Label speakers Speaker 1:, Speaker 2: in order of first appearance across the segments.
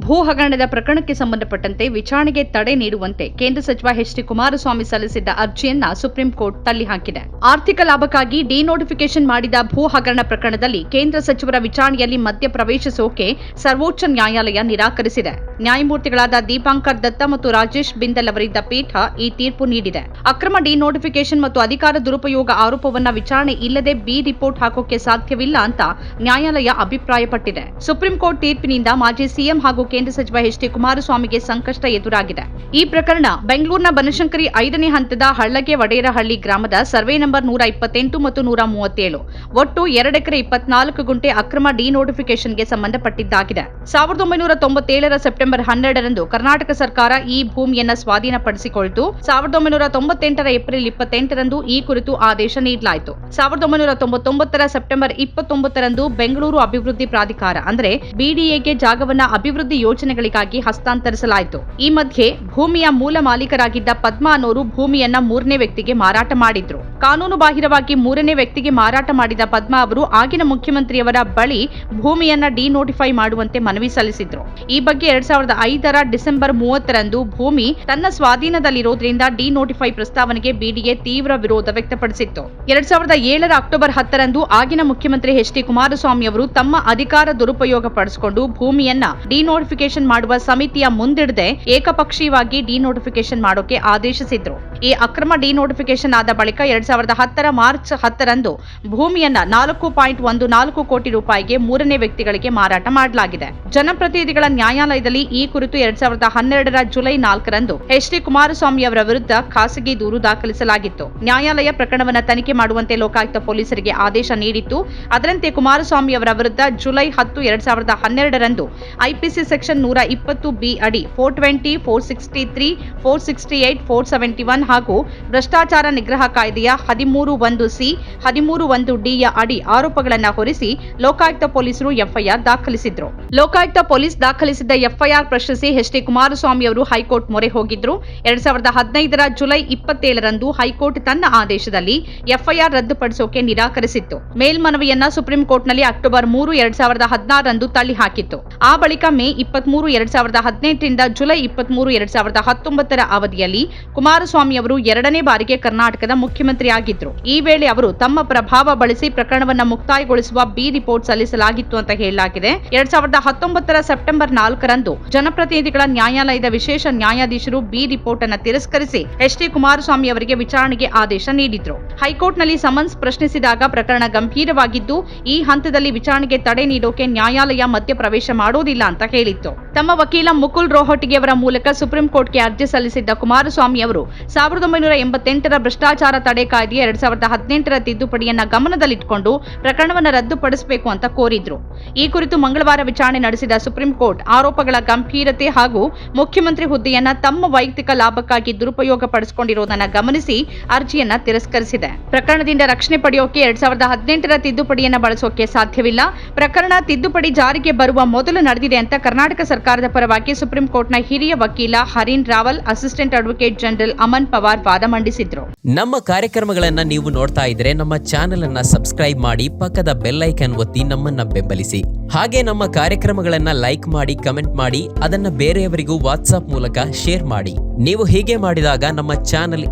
Speaker 1: ಭೂ ಹಗರಣದ ಪ್ರಕರಣಕ್ಕೆ ಸಂಬಂಧಪಟ್ಟಂತೆ ವಿಚಾರಣೆಗೆ ತಡೆ ನೀಡುವಂತೆ ಕೇಂದ್ರ ಸಚಿವ ಎಚ್.ಡಿ. ಕುಮಾರಸ್ವಾಮಿ ಸಲ್ಲಿಸಿದ್ದ ಅರ್ಜಿಯನ್ನ ಸುಪ್ರೀಂ ಕೋರ್ಟ್ ತಳ್ಳಿಹಾಕಿದೆ. ಆರ್ಥಿಕ ಲಾಭಕ್ಕಾಗಿ ಡಿನೋಟಿಫಿಕೇಶನ್ ಮಾಡಿದ ಭೂ ಹಗರಣ ಪ್ರಕರಣದಲ್ಲಿ ಕೇಂದ್ರ ಸಚಿವರ ವಿಚಾರಣೆಯಲ್ಲಿ ಮಧ್ಯ ಪ್ರವೇಶಿಸೋಕೆ ಸರ್ವೋಚ್ಚ ನ್ಯಾಯಾಲಯ ನಿರಾಕರಿಸಿದೆ. ನ್ಯಾಯಮೂರ್ತಿಗಳಾದ ದೀಪಾಂಕರ್ ದತ್ತ ಮತ್ತು ರಾಜೇಶ್ ಬಿಂದಲ್ ಅವರಿದ್ದ ಪೀಠ ಈ ತೀರ್ಪು ನೀಡಿದೆ. ಅಕ್ರಮ ಡಿನೋಟಿಫಿಕೇಶನ್ ಮತ್ತು ಅಧಿಕಾರ ದುರುಪಯೋಗ ಆರೋಪವನ್ನ ವಿಚಾರಣೆ ಇಲ್ಲದೆ ಬಿ ರಿಪೋರ್ಟ್ ಹಾಕೋಕೆ ಸಾಧ್ಯವಿಲ್ಲ ಅಂತ ನ್ಯಾಯಾಲಯ ಅಭಿಪ್ರಾಯಪಟ್ಟಿದೆ. ಸುಪ್ರೀಂ ಕೋರ್ಟ್ ತೀರ್ಪಿನಿಂದ ಮಾಜಿ ಸಿಎಂ ಹಾಗೂ ಕೇಂದ್ರ ಸಚಿವ ಎಚ್.ಡಿ. ಕುಮಾರಸ್ವಾಮಿಗೆ ಸಂಕಷ್ಟ ಎದುರಾಗಿದೆ. ಈ ಪ್ರಕರಣ ಬೆಂಗಳೂರಿನ ಬನಶಂಕರಿ 5ನೇ ಹಂತದ ಹಳ್ಳಗೆ ವಡೇರಹಳ್ಳಿ ಗ್ರಾಮದ ಸರ್ವೆ ನಂಬರ್ 128 ಮತ್ತು 137 ಒಟ್ಟು 2 ಎಕರೆ 24 ಗುಂಟೆ ಅಕ್ರಮ ಡಿನೋಟಿಫಿಕೇಶನ್ಗೆ ಸಂಬಂಧಪಟ್ಟಿದ್ದಾಗಿದೆ. 1997ರ ಸೆಪ್ಟೆಂಬರ್ 12ರಂದು ಕರ್ನಾಟಕ ಸರ್ಕಾರ ಈ ಭೂಮಿಯನ್ನ ಸ್ವಾಧೀನಪಡಿಸಿಕೊಳ್ತು. 1998ರ ಏಪ್ರಿಲ್ 28ರಂದು ಈ ಕುರಿತು ಆದೇಶ ನೀಡಲಾಯಿತು. 1999ರ ಸೆಪ್ಟೆಂಬರ್ 29ರಂದು ಬೆಂಗಳೂರು ಅಭಿವೃದ್ಧಿ ಪ್ರಾಧಿಕಾರ ಅಂದರೆ ಬಿಡಿಎಗೆ ಜಾಗವನ್ನ ಅಭಿವೃದ್ಧಿ ಯೋಜನೆಗಳಿಗಾಗಿ ಹಸ್ತಾಂತರಿಸಲಾಯಿತು. ಈ ಮಧ್ಯೆ ಭೂಮಿಯ ಮೂಲ ಮಾಲೀಕರಾಗಿದ್ದ ಪದ್ಮಾ ಅನ್ನೋರು ಭೂಮಿಯನ್ನ 3ನೇ ವ್ಯಕ್ತಿಗೆ ಮಾರಾಟ ಮಾಡಿದ್ರು. ಕಾನೂನು ಬಾಹಿರವಾಗಿ 3ನೇ ವ್ಯಕ್ತಿಗೆ ಮಾರಾಟ ಮಾಡಿದ ಪದ್ಮಾ ಅವರು ಆಗಿನ ಮುಖ್ಯಮಂತ್ರಿಯವರ ಬಳಿ ಭೂಮಿಯನ್ನ ಡಿನೋಟಿಫೈ ಮಾಡುವಂತೆ ಮನವಿ ಸಲ್ಲಿಸಿದ್ರು. ಈ ಬಗ್ಗೆ 2005ರ ಡಿಸೆಂಬರ್ 30ರಂದು ಭೂಮಿ ತನ್ನ ಸ್ವಾಧೀನದಲ್ಲಿರೋದ್ರಿಂದ ಡಿನೋಟಿಫೈ ಪ್ರಸ್ತಾವನೆಗೆ ಬಿಡಿಎ ತೀವ್ರ ವಿರೋಧ ವ್ಯಕ್ತಪಡಿಸಿತ್ತು. 2007ರ ಅಕ್ಟೋಬರ್ 10ರಂದು ಆಗಿನ ಮುಖ್ಯಮಂತ್ರಿ ಎಚ್.ಡಿ. ಕುಮಾರಸ್ವಾಮಿ ಅವರು ತಮ್ಮ ಅಧಿಕಾರ ದುರುಪಯೋಗ ಪಡಿಸಿಕೊಂಡು ಭೂಮಿಯನ್ನ ಡಿನೋಟಿಫಿಕೇಶನ್ ಮಾಡುವ ಸಮಿತಿಯ ಮುಂದಿಡದೆ ಏಕಪಕ್ಷೀಯವಾಗಿ ಡಿನೋಟಿಫಿಕೇಶನ್ ಮಾಡೋಕೆ ಆದೇಶಿಸಿದ್ರು. ಈ ಅಕ್ರಮ ಡಿನೋಟಿಫಿಕೇಶನ್ ಆದ ಬಳಿಕ 2010ರ ಮಾರ್ಚ್ 10ರಂದು ಭೂಮಿಯನ್ನ 4.14 ಕೋಟಿ ರೂಪಾಯಿಗೆ 3ನೇ ವ್ಯಕ್ತಿಗಳಿಗೆ ಮಾರಾಟ ಮಾಡಲಾಗಿದೆ. ಜನಪ್ರತಿನಿಧಿಗಳ ನ್ಯಾಯಾಲಯದಲ್ಲಿ ಈ ಕುರಿತು 2012ರ ಜುಲೈ 4ರಂದು ಎಚ್.ಡಿ. ಕುಮಾರಸ್ವಾಮಿ ಅವರ ವಿರುದ್ಧ ಖಾಸಗಿ ದೂರು ದಾಖಲಿಸಲಾಗಿತ್ತು. ನ್ಯಾಯಾಲಯ ಪ್ರಕರಣವನ್ನು ತನಿಖೆ ಮಾಡುವಂತೆ ಲೋಕಾಯುಕ್ತ ಪೊಲೀಸರಿಗೆ ಆದೇಶ ನೀಡಿತ್ತು. ಅದರಂತೆ ಕುಮಾರಸ್ವಾಮಿ ಅವರ ವಿರುದ್ಧ ಜುಲೈ 10, 2012ರಂದು ಐಪಿಸಿ ಸೆಕ್ಷನ್ 120 ಅಡಿ 420, 463, 468, 471 ಹಾಗೂ ಭ್ರಷ್ಟಾಚಾರ ನಿಗ್ರಹ ಕಾಯ್ದೆಯ 13(1)(c), 13(1)(d) ಯ ಅಡಿ ಆರೋಪಗಳನ್ನು ಹೊರಿಸಿ ಲೋಕಾಯುಕ್ತ ಪೊಲೀಸರು ಎಫ್ಐಆರ್ ದಾಖಲಿಸಿದ್ರು. ಲೋಕಾಯುಕ್ತ ಪೊಲೀಸ್ ದಾಖಲಿಸಿದ್ದ ಎಫ್ಐಆರ್ ಪ್ರಶ್ನಿಸಿ ಎಚ್.ಡಿ. ಕುಮಾರಸ್ವಾಮಿ ಅವರು ಹೈಕೋರ್ಟ್ ಮೊರೆ ಹೋಗಿದ್ರು. 2015ರ ಜುಲೈ 27ರಂದು ಹೈಕೋರ್ಟ್ ತನ್ನ ಆದೇಶದಲ್ಲಿ ಎಫ್ಐಆರ್ ರದ್ದುಪಡಿಸೋಕೆ ನಿರಾಕರಿಸಿತ್ತು. ಮೇಲ್ಮನವಿಯನ್ನ ಸುಪ್ರೀಂ ಕೋರ್ಟ್ನಲ್ಲಿ ಅಕ್ಟೋಬರ್ 3, 2016ರಂದು ತಳ್ಳಿಹಾಕಿತ್ತು. ಆ ಬಳಿಕ ಮೇ 23, 2018ರಿಂದ ಜುಲೈ 23, 2019ರ ಅವಧಿಯಲ್ಲಿ ಕುಮಾರಸ್ವಾಮಿ ಅವರು 2ನೇ ಬಾರಿಗೆ ಕರ್ನಾಟಕದ ಮುಖ್ಯಮಂತ್ರಿಯಾಗಿದ್ರು. ಈ ವೇಳೆ ಅವರು ತಮ್ಮ ಪ್ರಭಾವ ಬಳಸಿ ಪ್ರಕರಣವನ್ನು ಮುಕ್ತಾಯಗೊಳಿಸುವ ಬಿ ರಿಪೋರ್ಟ್ ಸಲ್ಲಿಸಲಾಗಿತ್ತು ಅಂತ ಹೇಳಲಾಗಿದೆ. 2019ರ ಸೆಪ್ಟೆಂಬರ್ 4ರಂದು ಜನಪ್ರತಿನಿಧಿಗಳ ನ್ಯಾಯಾಲಯದ ವಿಶೇಷ ನ್ಯಾಯಾಧೀಶರು ಬಿ ರಿಪೋರ್ಟ್ ಅನ್ನು ತಿರಸ್ಕರಿಸಿ ಎಚ್.ಡಿ. ಕುಮಾರಸ್ವಾಮಿ ಅವರಿಗೆ ವಿಚಾರಣೆಗೆ ಆದೇಶ ನೀಡಿದ್ರು. ಹೈಕೋರ್ಟ್ನಲ್ಲಿ ಸಮನ್ಸ್ ಪ್ರಶ್ನಿಸಿದಾಗ ಪ್ರಕರಣ ಗಂಭೀರವಾಗಿದ್ದು ಈ ಹಂತದಲ್ಲಿ ವಿಚಾರಣೆಗೆ ತಡೆ ನೀಡೋಕೆ ನ್ಯಾಯಾಲಯ ಮಧ್ಯಪ್ರವೇಶ ಮಾಡೋದಿಲ್ಲ ಅಂತ ಹೇಳಿತ್ತು. ತಮ್ಮ ವಕೀಲ ಮುಕುಲ್ ರೋಹಟಗಿ ಅವರ ಮೂಲಕ ಸುಪ್ರೀಂ ಕೋರ್ಟ್ಗೆ ಅರ್ಜಿ ಸಲ್ಲಿಸಿದ್ದ ಕುಮಾರಸ್ವಾಮಿ ಅವರು 1988ರ ಭ್ರಷ್ಟಾಚಾರ ತಡೆ ಕಾಯ್ದೆಯ 2018ರ ತಿದ್ದುಪಡಿಯನ್ನ ಗಮನದಲ್ಲಿಟ್ಟುಕೊಂಡು ಪ್ರಕರಣವನ್ನು ರದ್ದುಪಡಿಸಬೇಕು ಅಂತ ಕೋರಿದ್ರು. ಈ ಕುರಿತು ಮಂಗಳವಾರ ವಿಚಾರಣೆ ನಡೆಸಿದ ಸುಪ್ರೀಂ ಕೋರ್ಟ್ ಆರೋಪಗಳ ಗಂಭೀರತೆ ಹಾಗೂ ಮುಖ್ಯಮಂತ್ರಿ ಹುದ್ದೆಯನ್ನ ತಮ್ಮ ವೈಯಕ್ತಿಕ ಲಾಭಕ್ಕಾಗಿ ದುರುಪಯೋಗ ಪಡಿಸಿಕೊಂಡಿರುವುದನ್ನು ಗಮನಿಸಿ ಅರ್ಜಿಯನ್ನ ತಿರಸ್ಕರಿಸಿದೆ. ಪ್ರಕರಣದಿಂದ ರಕ್ಷಣೆ ಪಡೆಯೋಕೆ 2018ರ ತಿದ್ದುಪಡಿಯನ್ನ ಬಳಸೋಕೆ ಸಾಧ್ಯವಿಲ್ಲ. ಪ್ರಕರಣ ತಿದ್ದುಪಡಿ ಜಾರಿಗೆ ಬರುವ ಮೊದಲು ನಡೆದಿದೆ ಅಂತ ಕರ್ನಾಟಕ ಸರ್ಕಾರದ ಪರವಾಗಿ ಸುಪ್ರೀಂ ಕೋರ್ಟ್ನ ಹಿರಿಯ ವಕೀಲ Harin Raval, assistant advocate general Aman Pawar ವಾದ ಮಂಡಿಸಿದ್ರು.
Speaker 2: ನಮ್ಮ ಕಾರ್ಯಕ್ರಮಗಳನ್ನ ನೀವು ನೋಡ್ತಾ ಇದ್ರೆ ನಮ್ಮ ಚಾನೆಲ್ ಅನ್ನ ಸಬ್ಸ್ಕ್ರೈಬ್ ಮಾಡಿ, ಪಕ್ಕದ ಬೆಲ್ ಐಕಾನ್ ಒತ್ತಿ ನಮ್ಮನ್ನ ಬೆಂಬಲಿಸಿ. ಹಾಗೆ ನಮ್ಮ ಕಾರ್ಯಕ್ರಮಗಳನ್ನ ಲೈಕ್ ಮಾಡಿ, ಕಮೆಂಟ್ ಮಾಡಿ, ಅದನ್ನ ಬೇರೆಯವರಿಗೂ ವಾಟ್ಸ್ಆಪ್ ಮೂಲಕ ಶೇರ್ ಮಾಡಿ. ನೀವು ಹೀಗೆ ಮಾಡಿದಾಗ ನಮ್ಮ ಚಾನೆಲ್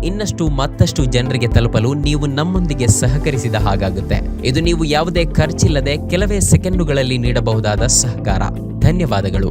Speaker 2: ಮತ್ತಷ್ಟು ಜನರಿಗೆ ತಲುಪಲು ನೀವು ನಮ್ಮೊಂದಿಗೆ ಸಹಕರಿಸಿದ ಹಾಗಾಗುತ್ತೆ. ಇದು ನೀವು ಯಾವುದೇ ಖರ್ಚಿಲ್ಲದೆ ಕೆಲವೇ ಸೆಕೆಂಡುಗಳಲ್ಲಿ ನೀಡಬಹುದಾದ ಸಹಕಾರ. ಧನ್ಯವಾದಗಳು.